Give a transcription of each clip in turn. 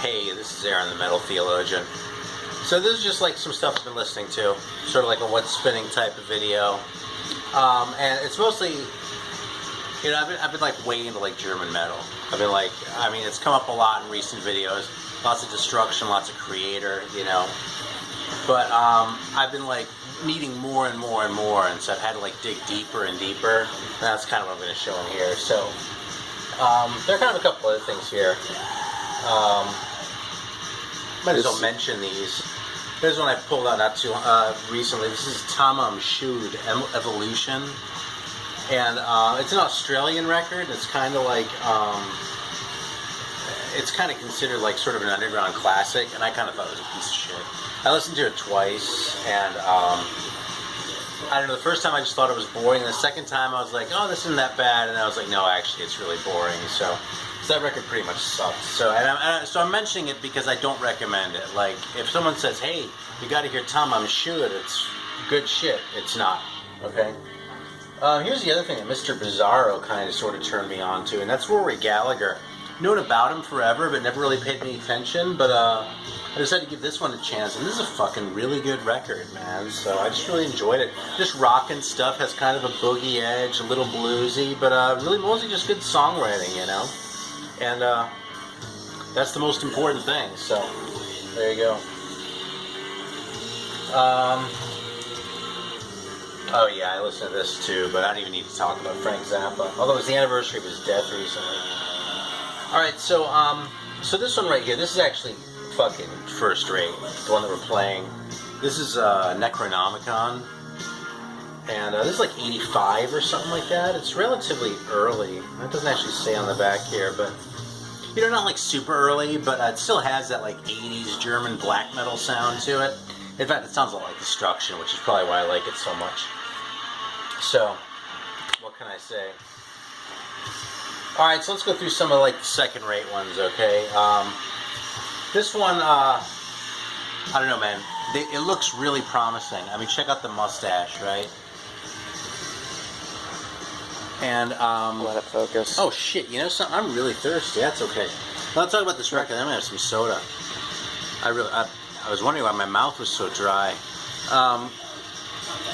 Hey, this is Aaron, the Metal Theologian. So this is just like some stuff I've been listening to, sort of like a what's spinning type of video. And it's mostly, you know, I've been like way into like German metal. I've been like, I mean, it's come up a lot in recent videos. Lots of Destruction, lots of Creator, you know. But I've been like meeting more and more and more, and so I've had to like dig deeper and deeper. And that's kind of what I'm going to show in here. So there are kind of a couple other things here. Might as well mention these. Here's one I pulled out not too recently. This is Tamam Shud Evolution, and it's an Australian record. It's kind of like it's kind of considered like sort of an underground classic, and I kind of thought it was a piece of shit. I listened to it twice, and I don't know. The first time I just thought it was boring. The second time I was like, "Oh, this isn't that bad," and I was like, "No, actually, it's really boring." So that record pretty much sucks. So so I'm mentioning it because I don't recommend it. Like, if someone says, "Hey, you got to hear Tamam Shud," it's good shit. It's not. Okay. Here's the other thing that Mr. Bizarro kind of sort of turned me on to, and that's Rory Gallagher. Known about him forever, but never really paid any attention. But I decided to give this one a chance, and this is a fucking really good record, man. So I just really enjoyed it. Just rockin' stuff, has kind of a boogie edge, a little bluesy, but really mostly just good songwriting, you know. And that's the most important thing. So there you go. Oh yeah, I listened to this too, but I don't even need to talk about Frank Zappa. Although it was the anniversary of his death recently. Alright, so so this one right here, this is actually fucking first rate, the one that we're playing. This is Necronomicon, and this is like 85 or something like that. It's relatively early. That doesn't actually say on the back here, but, you know, not like super early, but it still has that like 80s German black metal sound to it. In fact, it sounds a lot like Destruction, which is probably why I like it so much. So, what can I say? Alright, so let's go through some of like the second-rate ones, okay? This one, I don't know, man. It looks really promising. I mean, check out the mustache, right? And, let it focus. Oh, shit, you know something? I'm really thirsty. That's okay. Let's talk about this record. I'm gonna have some soda. I was wondering why my mouth was so dry.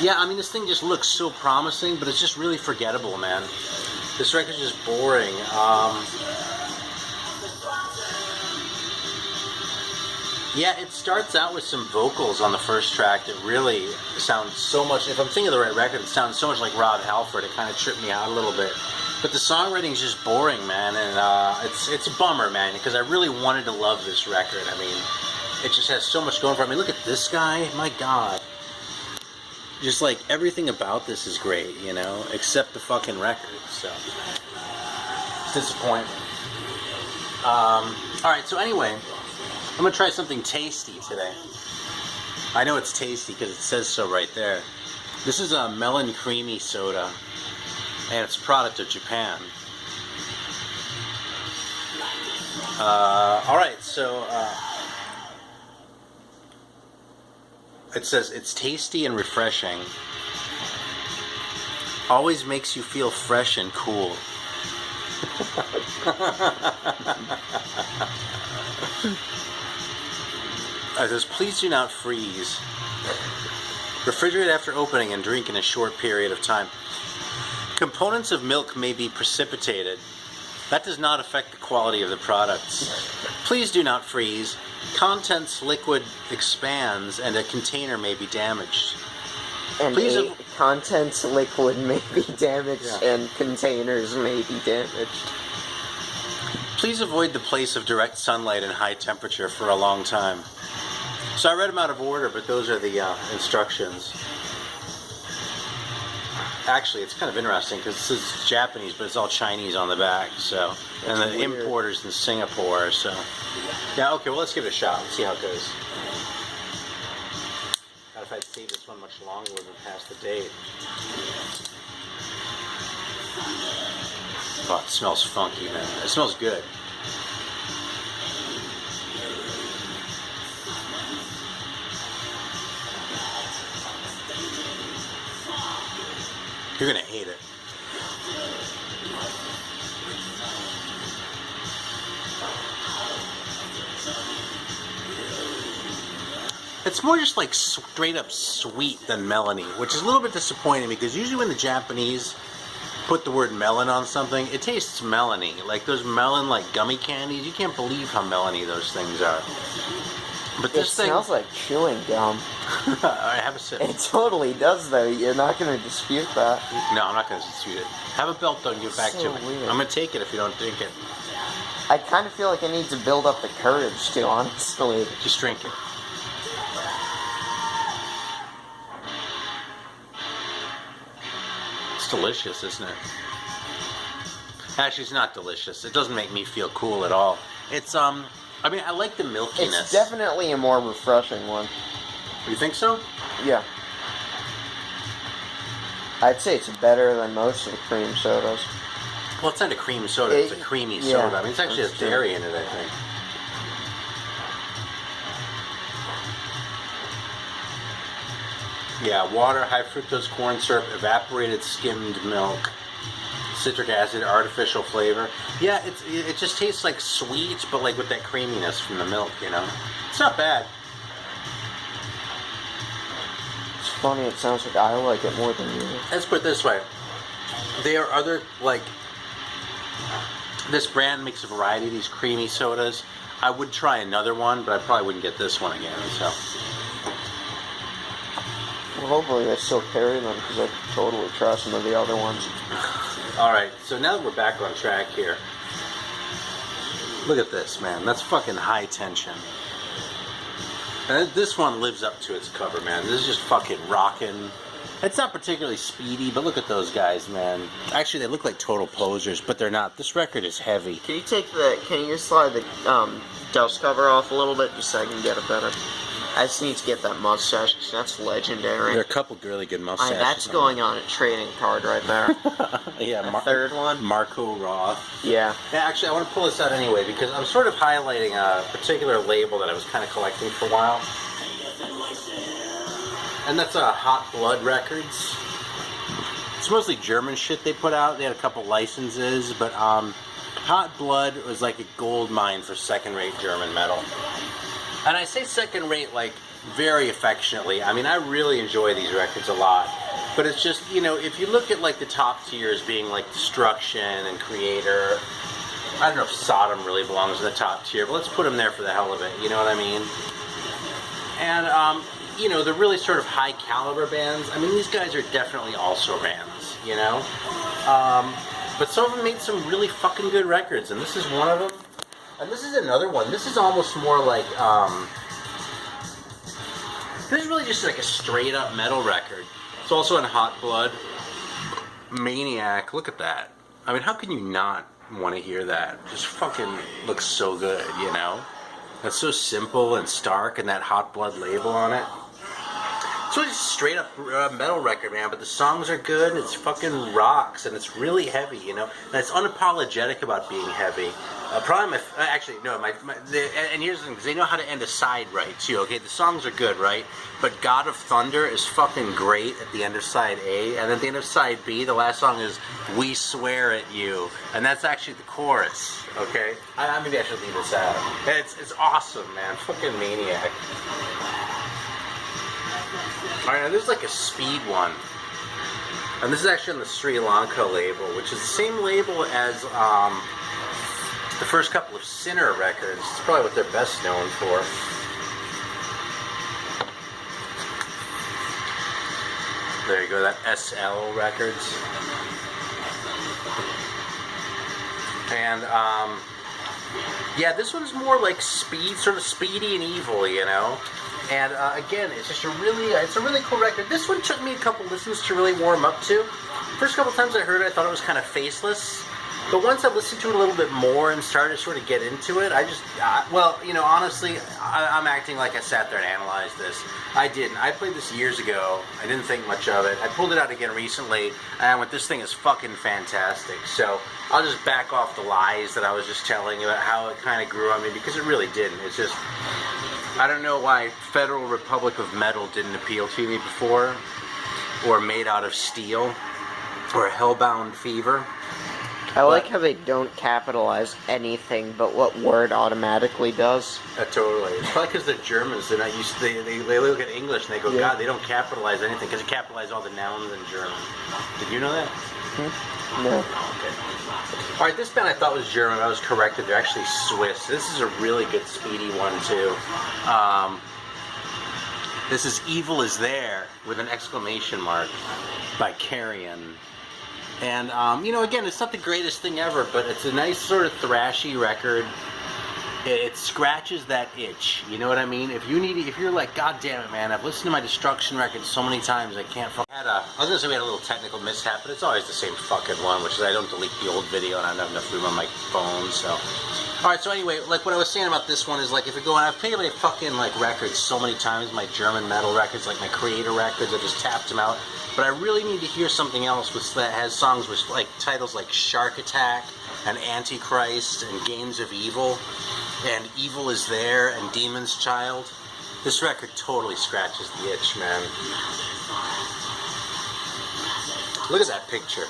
Yeah, I mean, this thing just looks so promising, but it's just really forgettable, man. This record's just boring. Yeah, it starts out with some vocals on the first track that really sound so much, if I'm thinking of the right record, it sounds so much like Rob Halford. It kind of tripped me out a little bit. But the songwriting's just boring, man, and it's a bummer, man, because I really wanted to love this record. I mean, it just has so much going for it. I mean, look at this guy. My God. Just like everything about this is great, you know, except the fucking record. So it's disappointing. Alright, so anyway, I'm gonna try something tasty today. I know it's tasty because it says so right there. This is a Melon Creamy Soda, and it's a product of Japan. Alright, so it says, it's tasty and refreshing. Always makes you feel fresh and cool. It says, please do not freeze. Refrigerate after opening and drink in a short period of time. Components of milk may be precipitated. That does not affect the quality of the products. Please do not freeze. Contents liquid expands and a container may be damaged. And contents liquid may be damaged, yeah. And containers may be damaged. Please avoid the place of direct sunlight and high temperature for a long time. So I read them out of order, but those are the instructions. Actually, it's kind of interesting because this is Japanese, but it's all Chinese on the back. So, and the importer's in Singapore. So, yeah, okay. Well, let's give it a shot. Let's see how it goes. God, if I'd saved this one much longer, it would have passed the date. Oh, it smells funky, man. It smells good. You're gonna hate it. It's more just like straight up sweet than melony, which is a little bit disappointing because usually when the Japanese put the word melon on something, it tastes melony. Like those melon like gummy candies, you can't believe how melony those things are. But this thing smells like chewing gum. Alright, have a sip. It totally does, though. You're not going to dispute that. No, I'm not going to dispute it. Have a belt though and give it back So to me. weird. I'm going to take it if you don't drink it. I kind of feel like I need to build up the courage to, honestly. Just drink it. It's delicious, isn't it? Actually, it's not delicious. It doesn't make me feel cool at all. It's, I mean, I like the milkiness. It's definitely a more refreshing one. You think so? Yeah. I'd say it's better than most of the cream sodas. Well, it's not a cream soda. It's a creamy soda. I mean, it's actually has dairy in it, I think. Yeah, water, high fructose corn syrup, evaporated skimmed milk, citric acid, artificial flavor. Yeah, it just tastes like sweet, but like with that creaminess from the milk, you know? It's not bad. It's funny, it sounds like I like it more than you. Let's put it this way. There are other, like, this brand makes a variety of these creamy sodas. I would try another one, but I probably wouldn't get this one again, so. Well, hopefully they still carry them, because I could totally try some of the other ones. Alright, so now that we're back on track here, look at this, man. That's fucking high tension. And this one lives up to its cover, man. This is just fucking rocking. It's not particularly speedy, but look at those guys, man. Actually, they look like total posers, but they're not. This record is heavy. Can you slide the dust cover off a little bit, just so I can get it better? I just need to get that mustache, 'cause that's legendary. There are a couple really good mustaches. That's going on a trading card right there. Yeah, third one. Marco Roth. Yeah. Yeah, actually, I want to pull this out anyway because I'm sort of highlighting a particular label that I was kind of collecting for a while. And that's Hot Blood Records. It's mostly German shit they put out. They had a couple licenses, but Hot Blood was like a gold mine for second-rate German metal. And I say second-rate like very affectionately. I mean, I really enjoy these records a lot. But it's just, you know, if you look at like the top tiers being like Destruction and Creator, I don't know if Sodom really belongs in the top tier, but let's put them there for the hell of it. You know what I mean? And you know, the really sort of high caliber bands, I mean, these guys are definitely also bands, you know? But some of them made some really fucking good records, and this is one of them. And this is another one. This is almost more like, this is really just like a straight up metal record. It's also in Hot Blood. Maniac, look at that. I mean, how can you not want to hear that? Just fucking looks so good, you know? That's so simple and stark, and that Hot Blood label on it. It's really just a straight up metal record, man, but the songs are good, it's fucking rocks, and it's really heavy, you know? And it's unapologetic about being heavy. Probably and here's the thing, because they know how to end a side right, too, okay? The songs are good, right? But God of Thunder is fucking great at the end of side A, and at the end of side B, the last song is We Swear at You, and that's actually the chorus, okay? Maybe I should leave this out. It's awesome, man. Fucking Maniac. Alright, now there's like a speed one. And this is actually on the Sri Lanka label, which is the same label as the first couple of Sinner records. It's probably what they're best known for. There you go, that SL Records. And yeah, this one's more like speed, sort of speedy and evil, you know? And again, it's just a really cool record. This one took me a couple listens to really warm up to. First couple times I heard it, I thought it was kind of faceless. But once I listened to it a little bit more and started to sort of get into it, well, you know, honestly, I'm acting like I sat there and analyzed this. I didn't. I played this years ago. I didn't think much of it. I pulled it out again recently, and I went, this thing is fucking fantastic. So I'll just back off the lies that I was just telling you about how it kind of grew on me, because it really didn't. It's just, I don't know why Federal Republic of Metal didn't appeal to me before, or Made Out of Steel, or Hellbound Fever. I like how they don't capitalize anything but what word automatically does. Totally. It's probably because they're Germans. They're not used to, they look at English and they go, Yeah. God, they don't capitalize anything because they capitalize all the nouns in German. Did you know that? No. Okay. All right, this band I thought was German. I was corrected. They're actually Swiss. This is a really good speedy one, too. This is Evil Is There with an exclamation mark by Carrion. And, again, it's not the greatest thing ever, but it's a nice sort of thrashy record. It scratches that itch, you know what I mean? If you're like, God damn it, man, I've listened to my Destruction record so many times, I can't I was gonna say we had a little technical mishap, but it's always the same fucking one, which is I don't delete the old video and I don't have enough room on my phone, so. Alright, so anyway, like what I was saying about this one is like, if you go, and I've played my fucking like records so many times, my German metal records, like my Creator records, I just tapped them out, but I really need to hear something else that has songs with like titles like Shark Attack and Antichrist and Games of Evil and Evil Is There and Demon's Child. This record totally scratches the itch, man. Look at that picture.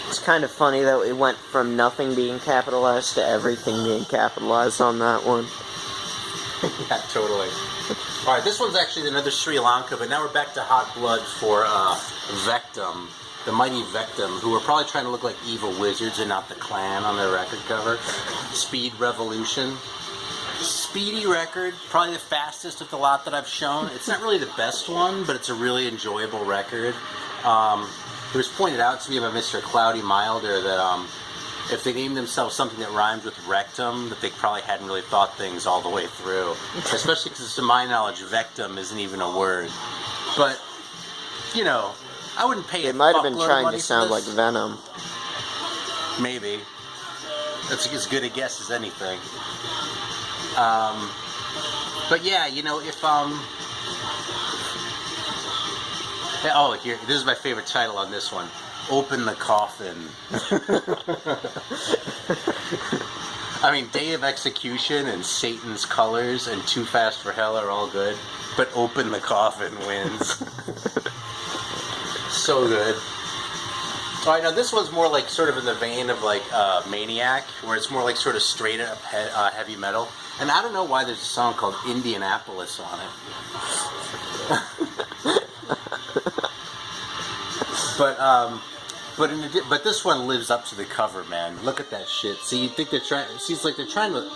It's kind of funny that we went from nothing being capitalized to everything being capitalized on that one. Yeah, totally. Alright, this one's actually another Sri Lanka, but now we're back to Hot Blood for Vectum. The mighty Vectum, who were probably trying to look like evil wizards and not the Clan on their record cover. Speed Revolution. Speedy record, probably the fastest of the lot that I've shown. It's not really the best one, but it's a really enjoyable record. It was pointed out to me by Mr. Cloudy Milder that if they named themselves something that rhymes with rectum, that they probably hadn't really thought things all the way through. Especially because, to my knowledge, vectum isn't even a word. But, I wouldn't pay They a might have been fuckload of trying money to for sound like this. Venom. Maybe. That's as good a guess as anything. But yeah, if oh, here, this is my favorite title on this one. Open the Coffin. I mean, Day of Execution and Satan's Colors and Too Fast for Hell are all good, but Open the Coffin wins. So good. Alright, now this one's more like sort of in the vein of like Maniac, where it's more like sort of straight up heavy metal. And I don't know why there's a song called Indianapolis on it. But this one lives up to the cover, man. Look at that shit. See, you think they're trying? Seems like they're trying to.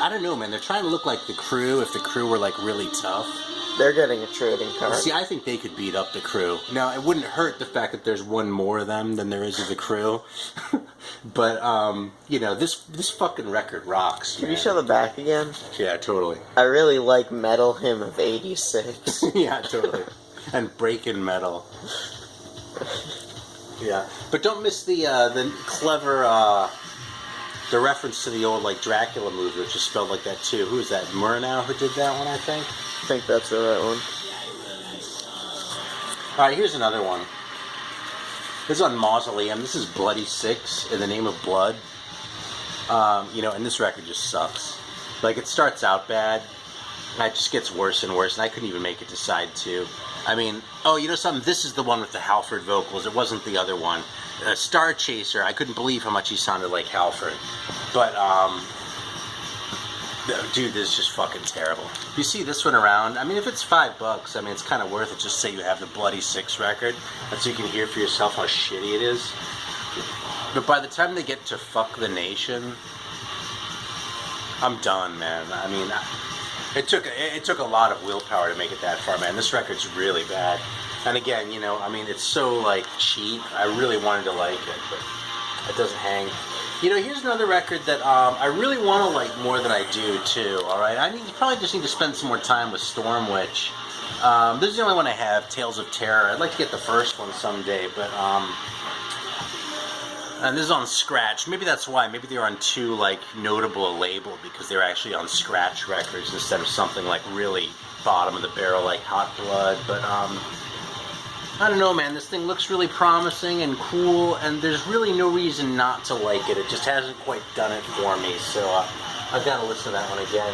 I don't know, man. They're trying to look like the Crew if the Crew were like really tough. They're getting a trading card. See, I think they could beat up the Crew. Now, it wouldn't hurt the fact that there's one more of them than there is of the Crew. But this fucking record rocks. Can man. you show the back again? Yeah, totally. I really like Metal Hymn of 86. Yeah, totally. And Breakin' Metal. Yeah, but don't miss the clever the reference to the old like Dracula movie, which is spelled like that too. Who is that? Murnau who did that one, I think. I think that's the right one. All right, here's another one. This is on Mausoleum. This is Bloody Six, In the Name of Blood. And this record just sucks. Like, it starts out bad, and it just gets worse and worse, and I couldn't even make it to side 2. I mean, something? This is the one with the Halford vocals. It wasn't the other one. Star Chaser, I couldn't believe how much he sounded like Halford. But, dude, this is just fucking terrible. You see this one around, I mean, if it's $5, I mean, it's kind of worth it. Just say you have the Bloody Six record, and so you can hear for yourself how shitty it is. But by the time they get to Fuck the Nation, I'm done, man. I mean, it took a lot of willpower to make it that far, man. This record's really bad. And again, it's so, like, cheap. I really wanted to like it, but it doesn't hang. Here's another record that I really want to like more than I do, too, alright? Probably just need to spend some more time with Storm Witch. This is the only one I have, Tales of Terror. I'd like to get the first one someday, but, and this is on Scratch. Maybe that's why. Maybe they were on too, like, notable a label because they were actually on Scratch Records instead of something, like, really bottom of the barrel like Hot Blood. But, I don't know, man. This thing looks really promising and cool, and there's really no reason not to like it. It just hasn't quite done it for me, so I've got to listen to that one again.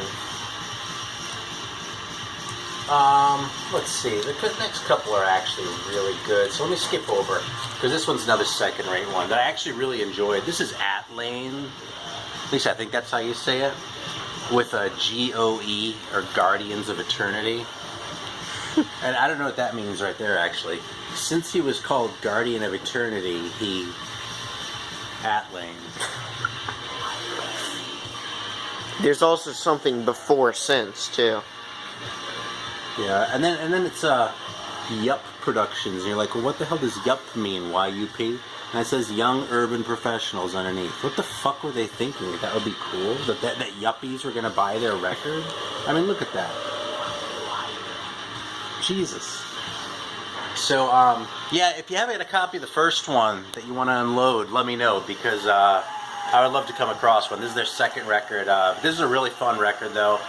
Let's see. The next couple are actually really good. So let me skip over because this one's another second-rate one that I actually really enjoyed. This is Atlane. At least I think that's how you say it. With a GOE or Guardians of Eternity. And I don't know what that means right there. Actually, since he was called Guardian of Eternity, he Atlane. There's also something before since too. Yeah, and then it's Yup Productions, and you're like, well, what the hell does Yup mean? Y-U-P? And it says Young Urban Professionals underneath. What the fuck were they thinking? That would be cool. That yuppies were gonna buy their record. I mean, look at that. Jesus. So yeah, if you haven't got a copy of the first one that you want to unload, let me know because I would love to come across one. This is their second record. This is a really fun record though.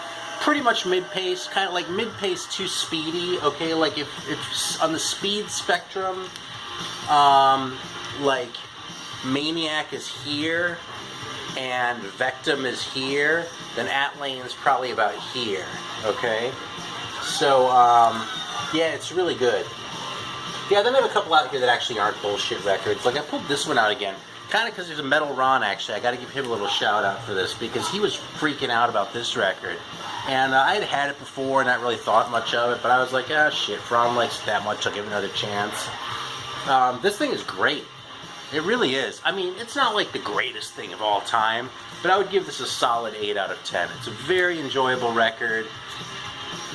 Pretty much mid-pace, kind of like mid-pace too speedy, okay? Like if on the speed spectrum, like Maniac is here and Vectum is here, then Atlane's probably about here, okay? So, yeah, it's really good. Yeah, then I have a couple out here that actually aren't bullshit records. Like I pulled this one out again. Kind of because there's a Metal Ron, actually. I got to give him a little shout out for this because he was freaking out about this record. And I had it before and not really thought much of it, but I was like, ah, shit, if Ron likes it that much, I'll give it another chance. This thing is great. It really is. I mean, it's not like the greatest thing of all time, but I would give this a solid 8 out of 10. It's a very enjoyable record.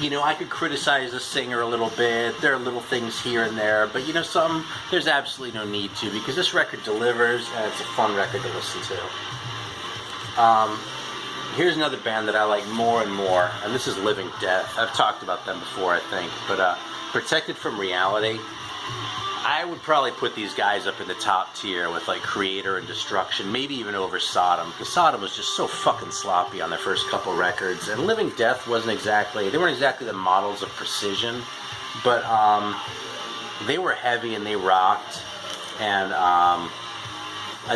You know, I could criticize the singer a little bit. There are little things here and there, but you know, there's absolutely no need to because this record delivers and it's a fun record to listen to. Here's another band that I like more and more, and this is Living Death. I've talked about them before, I think, but Protected from Reality. I would probably put these guys up in the top tier with like Creator and Destruction, maybe even over Sodom, because Sodom was just so fucking sloppy on their first couple records, and Living Death they weren't exactly the models of precision, but they were heavy and they rocked, and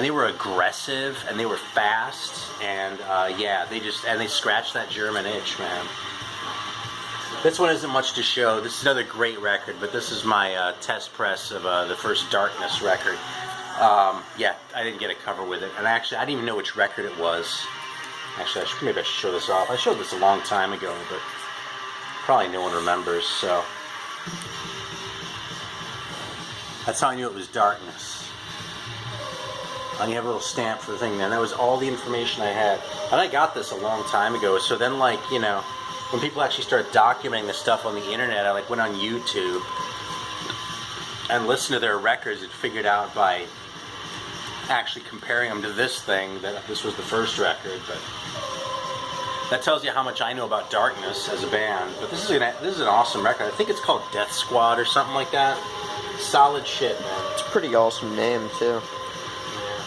they were aggressive and they were fast, and yeah, they scratched that German itch, man. This one isn't much to show. This is another great record, but this is my test press of the first Darkness record. Yeah, I didn't get a cover with it, and actually, I didn't even know which record it was. Actually, maybe I should show this off. I showed this a long time ago, but probably no one remembers, so. That's how I knew it was Darkness. And you have a little stamp for the thing there, and that was all the information I had. And I got this a long time ago, so then, like, you know, when people actually start documenting the stuff on the internet, I like went on YouTube and listened to their records and figured out by actually comparing them to this thing that this was the first record. But that tells you how much I know about Darkness as a band. But this is an awesome record. I think it's called Death Squad or something like that. Solid shit, man. It's a pretty awesome name too. Yeah.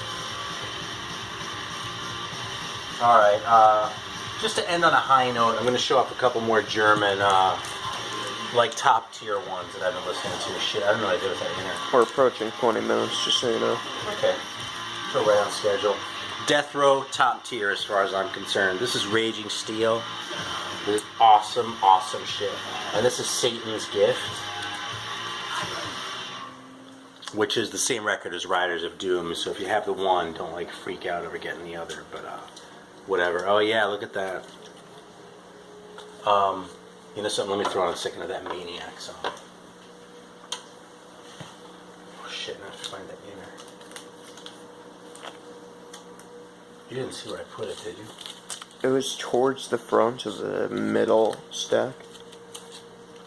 All right. Just to end on a high note, I'm going to show up a couple more German, like top tier ones that I've been listening to. Shit, I don't know what I did with that in here. We're approaching 20 minutes, just so you know. Okay. So right on schedule. Death Row, top tier as far as I'm concerned. This is Raging Steel. This is awesome, awesome shit. And this is Satan's Gift, which is the same record as Riders of Doom. So if you have the one, don't like freak out over getting the other. But whatever. Oh yeah, look at that. You know something? Let me throw on a second of that Maniac song. Oh shit! Now I have to find that inner. You didn't see where I put it, did you? It was towards the front of the middle stack.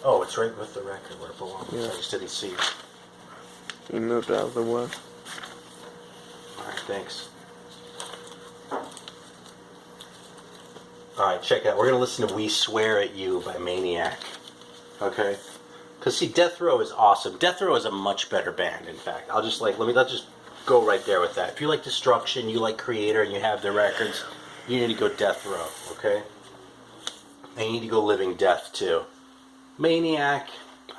Oh, it's right with the record where it belongs. Yeah. I just didn't see it. You moved out of the way. Alright, thanks. Alright, check it out. We're going to listen to We Swear at You by Maniac. Okay? Because, see, Death Row is awesome. Death Row is a much better band, in fact. Let's just go right there with that. If you like Destruction, you like Creator, and you have their records, you need to go Death Row, okay? And you need to go Living Death, too. Maniac,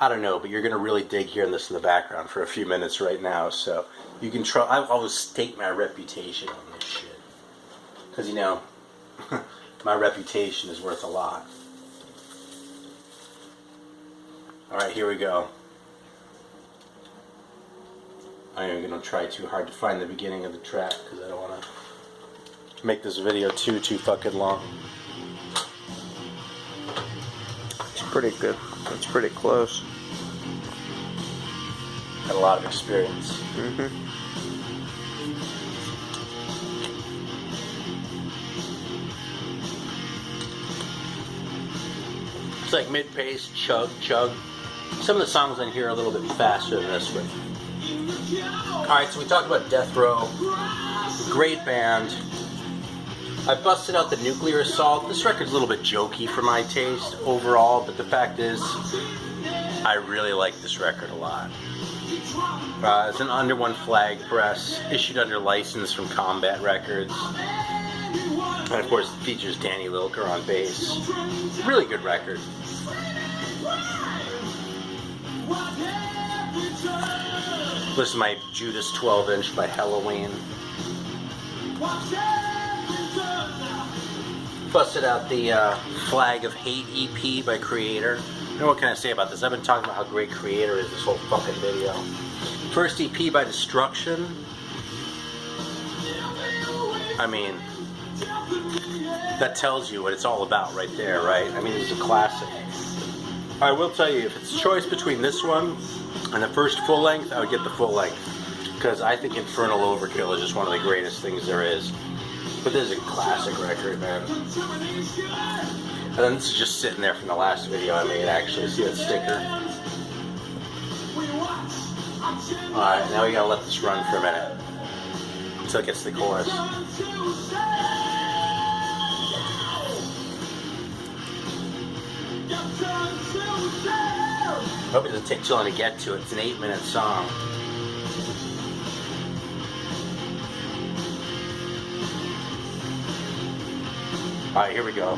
I don't know, but you're going to really dig hearing this in the background for a few minutes right now, so you can try. I always stake my reputation on this shit. Because, you know, my reputation is worth a lot. Alright, here we go. I am going to try too hard to find the beginning of the track because I don't want to make this video too fucking long. It's pretty good. It's pretty close. Had a lot of experience. Mm-hmm. It's like mid-pace, chug, chug. Some of the songs on here are a little bit faster than this one. Alright, so we talked about Death Row. Great band. I busted out the Nuclear Assault. This record's a little bit jokey for my taste overall, but the fact is, I really like this record a lot. It's an under one flag press, issued under license from Combat Records. And of course, it features Danny Lilker on bass. Really good record. Listen to my Judas 12-inch by Halloween. Busted out the Flag of Hate EP by Creator. You know what can I say about this? I've been talking about how great Creator is this whole fucking video. First EP by Destruction. I mean, that tells you what it's all about right there, right? I mean, it's a classic. I will tell you, if it's a choice between this one and the first full length, I would get the full length. Because I think Infernal Overkill is just one of the greatest things there is. But this is a classic record, man. And then this is just sitting there from the last video I made, actually. See that sticker? Alright, now we gotta let this run for a minute. Until it gets to the chorus. Hope it doesn't take too long to get to it. It's an 8-minute song. Alright, here we go.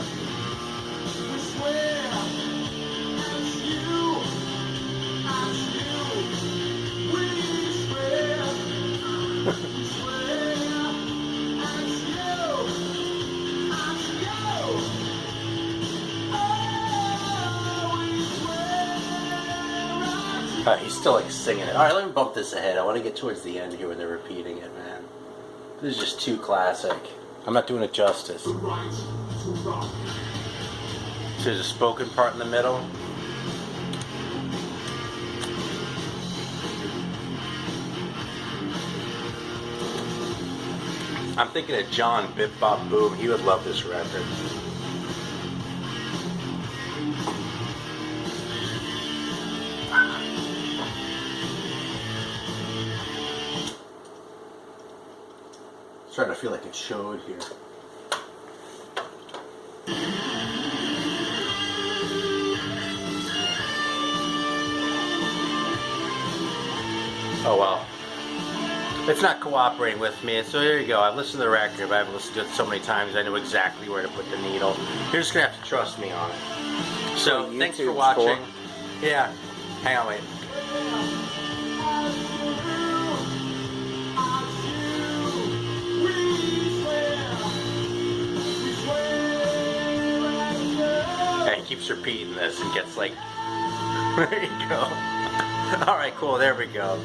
He's still like singing it. Alright, let me bump this ahead. I want to get towards the end here when they're repeating it, man. This is just too classic. I'm not doing it justice. So there's a spoken part in the middle. I'm thinking of John Bip Bop Boom. He would love this record. Starting to feel like it showed here. Oh well. It's not cooperating with me, so here you go. I've listened to the record, but I've listened to it so many times I know exactly where to put the needle. You're just gonna have to trust me on it. So thanks for watching. Yeah. Hang on, wait. He keeps repeating this and gets like, there you go. Alright, cool, there we go.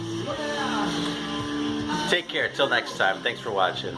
Take care, till next time. Thanks for watching.